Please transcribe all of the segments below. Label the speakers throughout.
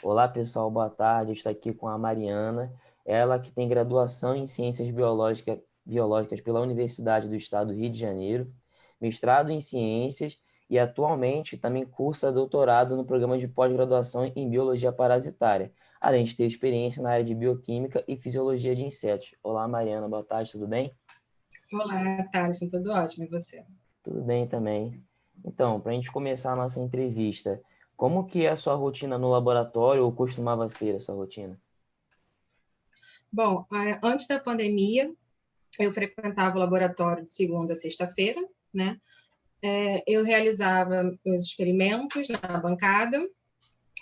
Speaker 1: Olá, pessoal, boa tarde. Eu estou aqui com a Mariana, ela que tem graduação em Ciências Biológicas pela Universidade do Estado do Rio de Janeiro, mestrado em Ciências e atualmente também cursa doutorado no programa de pós-graduação em Biologia Parasitária, além de ter experiência na área de Bioquímica e Fisiologia de Insetos. Olá, Mariana, boa tarde, tudo bem?
Speaker 2: Olá, Thaleson, tudo ótimo, e você?
Speaker 1: Tudo bem também. Então, para a gente começar a nossa entrevista, como que é a sua rotina no laboratório ou costumava ser a sua rotina?
Speaker 2: Bom, antes da pandemia, eu frequentava o laboratório de segunda a sexta-feira, né? Eu realizava meus experimentos na bancada,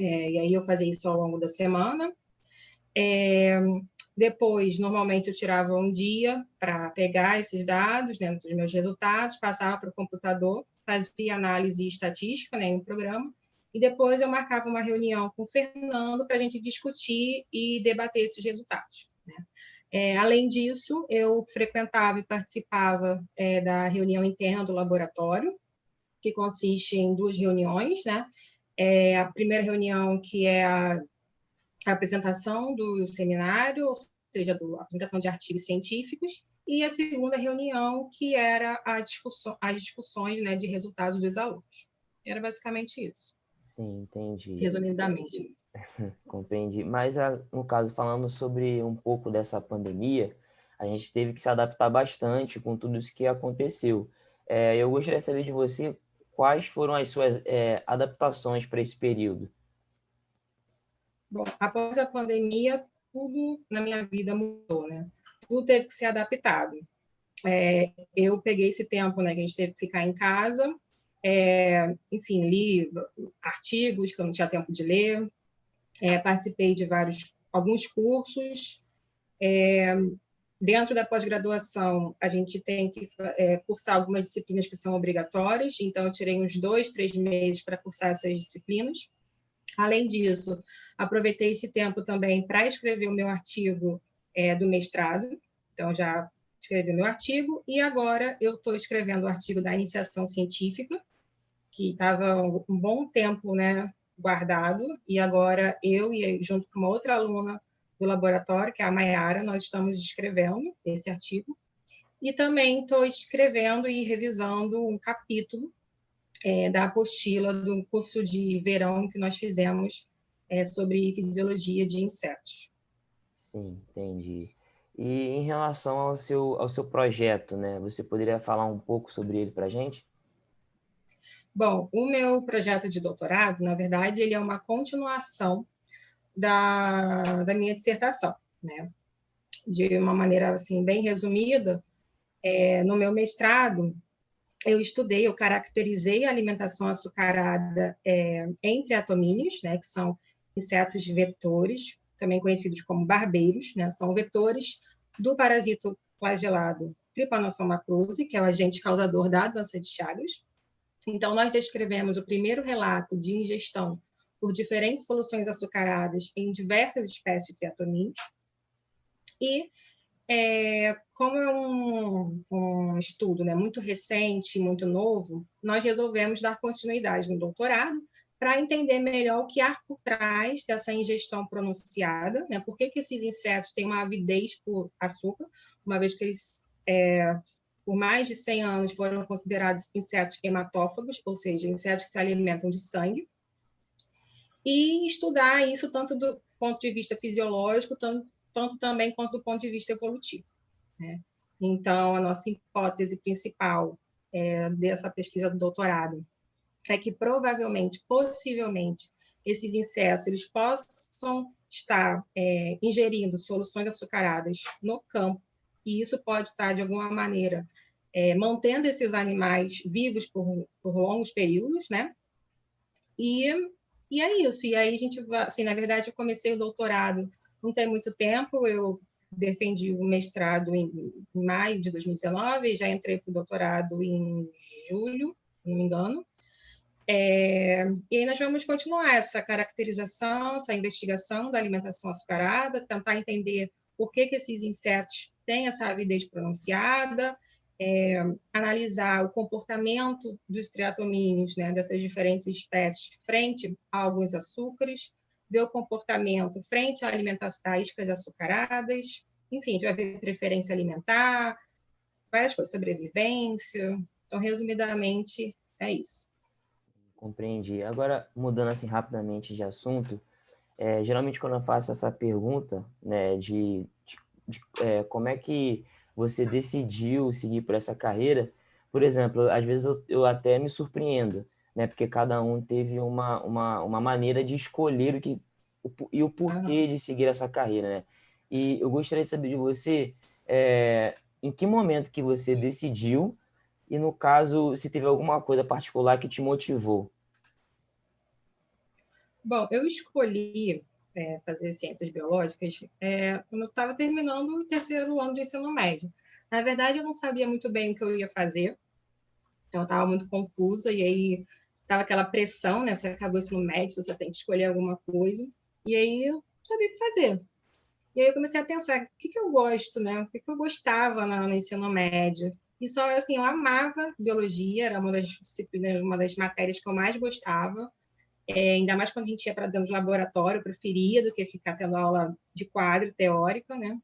Speaker 2: e aí eu fazia isso ao longo da semana. Depois, normalmente, eu tirava um dia para pegar esses dados dentro dos meus resultados, passava para o computador, fazia análise estatística, né, em um programa, e depois eu marcava uma reunião com o Fernando para a gente discutir e debater esses resultados, né? Além disso, eu frequentava e participava da reunião interna do laboratório, que consiste em duas reuniões, né? A primeira reunião, que é a apresentação do seminário, ou seja, a apresentação de artigos científicos, e a segunda reunião, que era as discussões, né, de resultados dos alunos. Era basicamente isso,
Speaker 1: Sim, entendi.
Speaker 2: resumidamente.
Speaker 1: Compreendi. Mas, no caso, falando sobre um pouco dessa pandemia, a gente teve que se adaptar bastante com tudo isso que aconteceu. Eu gostaria de saber de você quais foram as suas, adaptações para esse período.
Speaker 2: Bom, após a pandemia, tudo na minha vida mudou, né? Tudo teve que ser adaptado. Eu peguei esse tempo, né, que a gente teve que ficar em casa, enfim, li artigos que eu não tinha tempo de ler, participei de alguns cursos. Dentro da pós-graduação, a gente tem que cursar algumas disciplinas que são obrigatórias, então eu tirei uns 2, 3 meses para cursar essas disciplinas. Além disso, aproveitei esse tempo também para escrever o meu artigo do mestrado, então já escrevi o meu artigo, e agora eu estou escrevendo o artigo da iniciação científica, que estava um bom tempo, né, guardado, e agora eu e junto com uma outra aluna do laboratório, que é a Maiara, nós estamos escrevendo esse artigo, e também estou escrevendo e revisando um capítulo da apostila do curso de verão que nós fizemos sobre fisiologia de insetos.
Speaker 1: Sim, entendi. E em relação ao seu projeto, né? Você poderia falar um pouco sobre ele para a gente?
Speaker 2: Bom, o meu projeto de doutorado, na verdade, ele é uma continuação da minha dissertação, né? De uma maneira assim bem resumida, no meu mestrado eu caracterizei a alimentação açucarada entre atomíneos, né, que são insetos vetores, também conhecidos como barbeiros, né, são vetores do parasito flagelado Trypanosoma cruzi, que é o agente causador da doença de Chagas. Então, nós descrevemos o primeiro relato de ingestão por diferentes soluções açucaradas em diversas espécies de triatomíneos. E como é um estudo, né, muito recente, muito novo, nós resolvemos dar continuidade no doutorado para entender melhor o que há por trás dessa ingestão pronunciada, né, por que esses insetos têm uma avidez por açúcar, uma vez que eles, por mais de 100 anos, foram considerados insetos hematófagos, ou seja, insetos que se alimentam de sangue, e estudar isso tanto do ponto de vista fisiológico, tanto também quanto do ponto de vista evolutivo, né? Então, a nossa hipótese principal dessa pesquisa do doutorado é que provavelmente, possivelmente, esses insetos eles possam estar ingerindo soluções açucaradas no campo, e isso pode estar, de alguma maneira, mantendo esses animais vivos por longos períodos, né? E, e é isso. E aí a gente vai, assim, na verdade, eu comecei o doutorado não tem muito tempo, eu defendi o mestrado em maio de 2019 e já entrei para o doutorado em julho, se não me engano. E aí nós vamos continuar essa caracterização, essa investigação da alimentação açucarada, tentar entender por que esses insetos têm essa avidez pronunciada, analisar o comportamento dos triatomíneos, né, dessas diferentes espécies frente a alguns açúcares, ver o comportamento frente a alimentações a iscas açucaradas, enfim, a gente vai ver preferência alimentar, várias coisas, sobrevivência. Então, resumidamente, é isso.
Speaker 1: Compreendi. Agora, mudando assim rapidamente de assunto, geralmente quando eu faço essa pergunta, né, como é que você decidiu seguir por essa carreira, por exemplo, às vezes eu até me surpreendo, né, porque cada um teve uma maneira de escolher e o porquê de seguir essa carreira, né? E eu gostaria de saber de você, em que momento que você decidiu e, no caso, se teve alguma coisa particular que te motivou.
Speaker 2: Bom, eu escolhi fazer ciências biológicas quando eu estava terminando o terceiro ano do ensino médio. Na verdade, eu não sabia muito bem o que eu ia fazer, então eu estava muito confusa, e aí estava aquela pressão, né? Você acabou o ensino médio, você tem que escolher alguma coisa, e aí eu não sabia o que fazer. E aí eu comecei a pensar, o que eu gosto, né? O que eu gostava no ensino médio? E só, assim, eu amava biologia, era uma das disciplinas, uma das matérias que eu mais gostava, ainda mais quando a gente ia para dentro do laboratório, eu preferia do que ficar tendo aula de quadro teórica, né?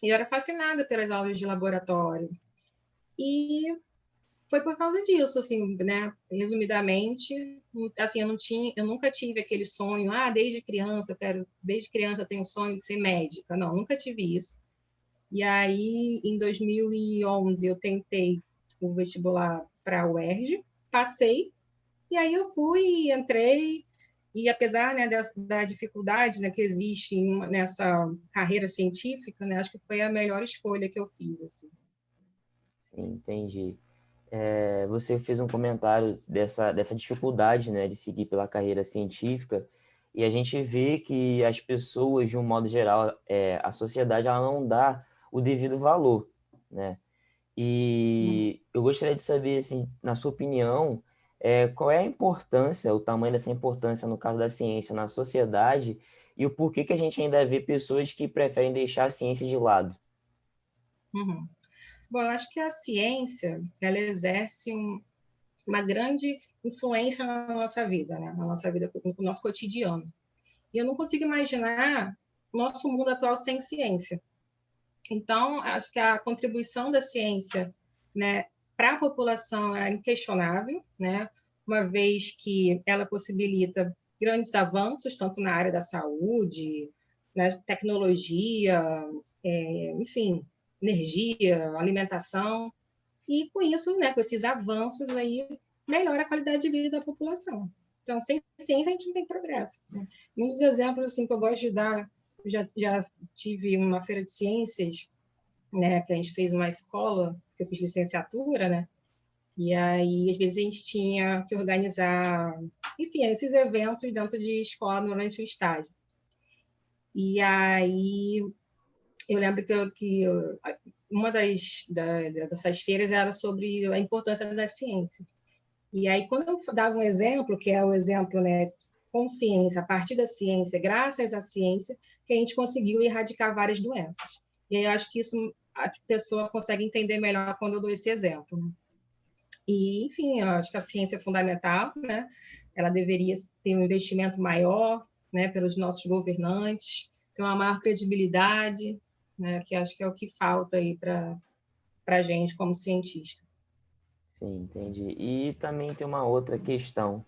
Speaker 2: E eu era fascinada pelas aulas de laboratório. E foi por causa disso, assim, né? Resumidamente, assim, eu nunca tive aquele sonho, desde criança eu tenho o sonho de ser médica. Não, nunca tive isso. E aí, em 2011, eu tentei o vestibular para a UERJ, passei, e aí eu fui, entrei, e apesar, né, da dificuldade, né, que existe nessa carreira científica, né, acho que foi a melhor escolha que eu fiz, assim.
Speaker 1: Sim, entendi. Você fez um comentário dessa dificuldade, né, de seguir pela carreira científica, e a gente vê que as pessoas, de um modo geral, a sociedade, ela não dá o devido valor, né? E eu gostaria de saber, assim, na sua opinião, qual é a importância, o tamanho dessa importância, no caso da ciência, na sociedade, e o porquê que a gente ainda vê pessoas que preferem deixar a ciência de lado.
Speaker 2: Uhum. Bom, eu acho que a ciência, ela exerce uma grande influência na nossa vida, né? Na nossa vida, no nosso cotidiano. E eu não consigo imaginar o nosso mundo atual sem ciência. Então, acho que a contribuição da ciência, né, para a população é inquestionável, né? Uma vez que ela possibilita grandes avanços, tanto na área da saúde, né, tecnologia, enfim, energia, alimentação, e com isso, né, com esses avanços aí, melhora a qualidade de vida da população. Então, sem ciência, a gente não tem progresso, né? Um dos exemplos assim, que eu gosto de dar, já tive uma feira de ciências, né, que a gente fez uma escola, que eu fiz licenciatura, né, e aí, às vezes, a gente tinha que organizar, enfim, esses eventos dentro de escola durante o estágio. E aí, eu lembro uma dessas feiras era sobre a importância da ciência. E aí, quando eu dava um exemplo, que é o exemplo, né, com ciência, a partir da ciência, graças à ciência, que a gente conseguiu erradicar várias doenças. E aí, eu acho que isso a pessoa consegue entender melhor quando eu dou esse exemplo, né? E, enfim, eu acho que a ciência é fundamental, né? Ela deveria ter um investimento maior, né, pelos nossos governantes, ter uma maior credibilidade, né, que acho que é o que falta aí para a gente como cientista.
Speaker 1: Sim, entendi. E também tem uma outra questão,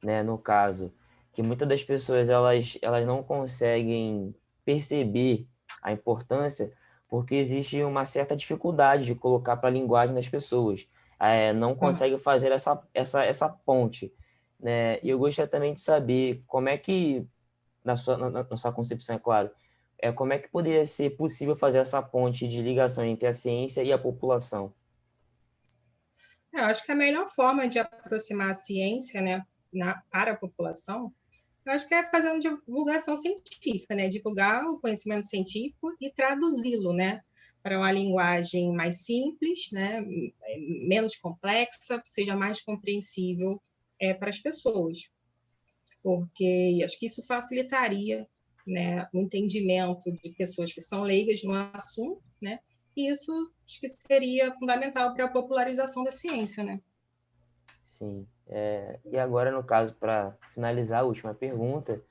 Speaker 1: né, no caso, que muitas das pessoas elas não conseguem perceber a importância porque existe uma certa dificuldade de colocar para a linguagem das pessoas. Não consegue fazer essa ponte, né? E eu gostaria também de saber como é que, na sua concepção, é claro, como é que poderia ser possível fazer essa ponte de ligação entre a ciência e a população?
Speaker 2: Eu acho que a melhor forma de aproximar a ciência, né, para a população, eu acho que é fazendo divulgação científica, né, divulgar o conhecimento científico e traduzi-lo, né, para uma linguagem mais simples, né, menos complexa, seja mais compreensível para as pessoas, porque acho que isso facilitaria, né, o entendimento de pessoas que são leigas no assunto, né, e isso acho que seria fundamental para a popularização da ciência, né?
Speaker 1: Sim. E agora, no caso, para finalizar a última pergunta,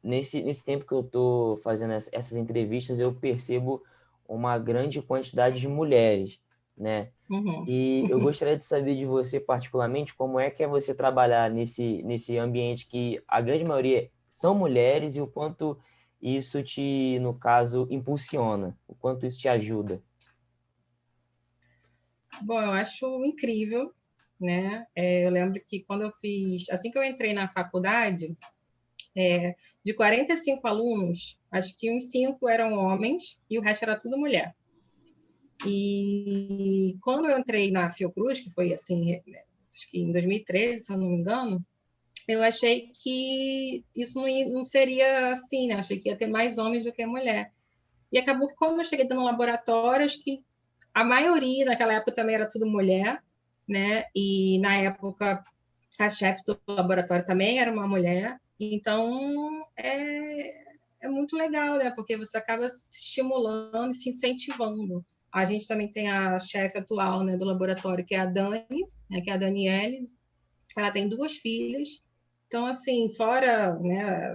Speaker 1: nesse tempo que eu estou fazendo essas entrevistas, eu percebo uma grande quantidade de mulheres, né?
Speaker 2: Uhum.
Speaker 1: E eu gostaria de saber de você, particularmente, como é que é você trabalhar nesse ambiente que a grande maioria são mulheres e o quanto isso te, no caso, impulsiona, o quanto isso te ajuda.
Speaker 2: Bom, eu acho incrível, né? Eu lembro que quando eu fiz, assim que eu entrei na faculdade, de 45 alunos, acho que uns 5 eram homens e o resto era tudo mulher. E quando eu entrei na Fiocruz, que foi assim, acho que em 2013, se eu não me engano, eu achei que isso não seria assim, né? Achei que ia ter mais homens do que mulher. E acabou que quando eu cheguei no laboratório, acho que a maioria, naquela época também era tudo mulher, né? E na época a chefe do laboratório também era uma mulher. Então é muito legal, né? Porque você acaba se estimulando e se incentivando. A gente também tem a chefe atual, né, do laboratório, que é a Dani, né, que é a Daniele. Ela tem 2 filhas. Então, assim, fora, né,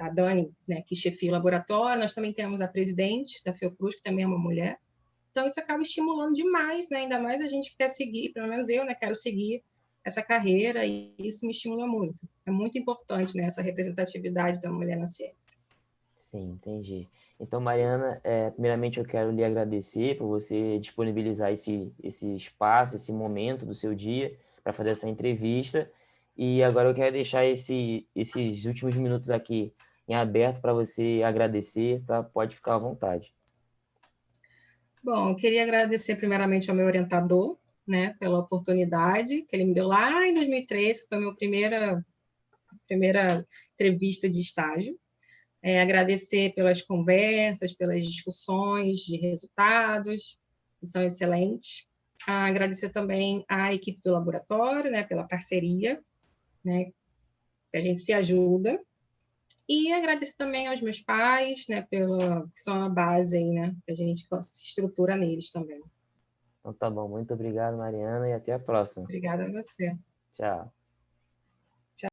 Speaker 2: a Dani, né, que chefia o laboratório, nós também temos a presidente da Fiocruz, que também é uma mulher. Então, isso acaba estimulando demais, né? Ainda mais a gente que quer seguir, pelo menos eu, né, quero seguir essa carreira, e isso me estimula muito. É muito importante, né, essa representatividade da mulher na ciência.
Speaker 1: Sim, entendi. Então, Mariana, primeiramente eu quero lhe agradecer por você disponibilizar esse espaço, esse momento do seu dia para fazer essa entrevista. E agora eu quero deixar esses últimos minutos aqui em aberto para você agradecer, tá? Pode ficar à vontade.
Speaker 2: Bom, eu queria agradecer primeiramente ao meu orientador, né, pela oportunidade que ele me deu lá em 2013, que foi a minha primeira entrevista de estágio. Agradecer pelas conversas, pelas discussões de resultados, que são excelentes. Agradecer também à equipe do laboratório, né, pela parceria, né, que a gente se ajuda. E agradecer também aos meus pais, né, que são a base aí, né, que a gente se estrutura neles também.
Speaker 1: Então tá bom, muito obrigado, Mariana, e até a próxima.
Speaker 2: Obrigada a você.
Speaker 1: Tchau.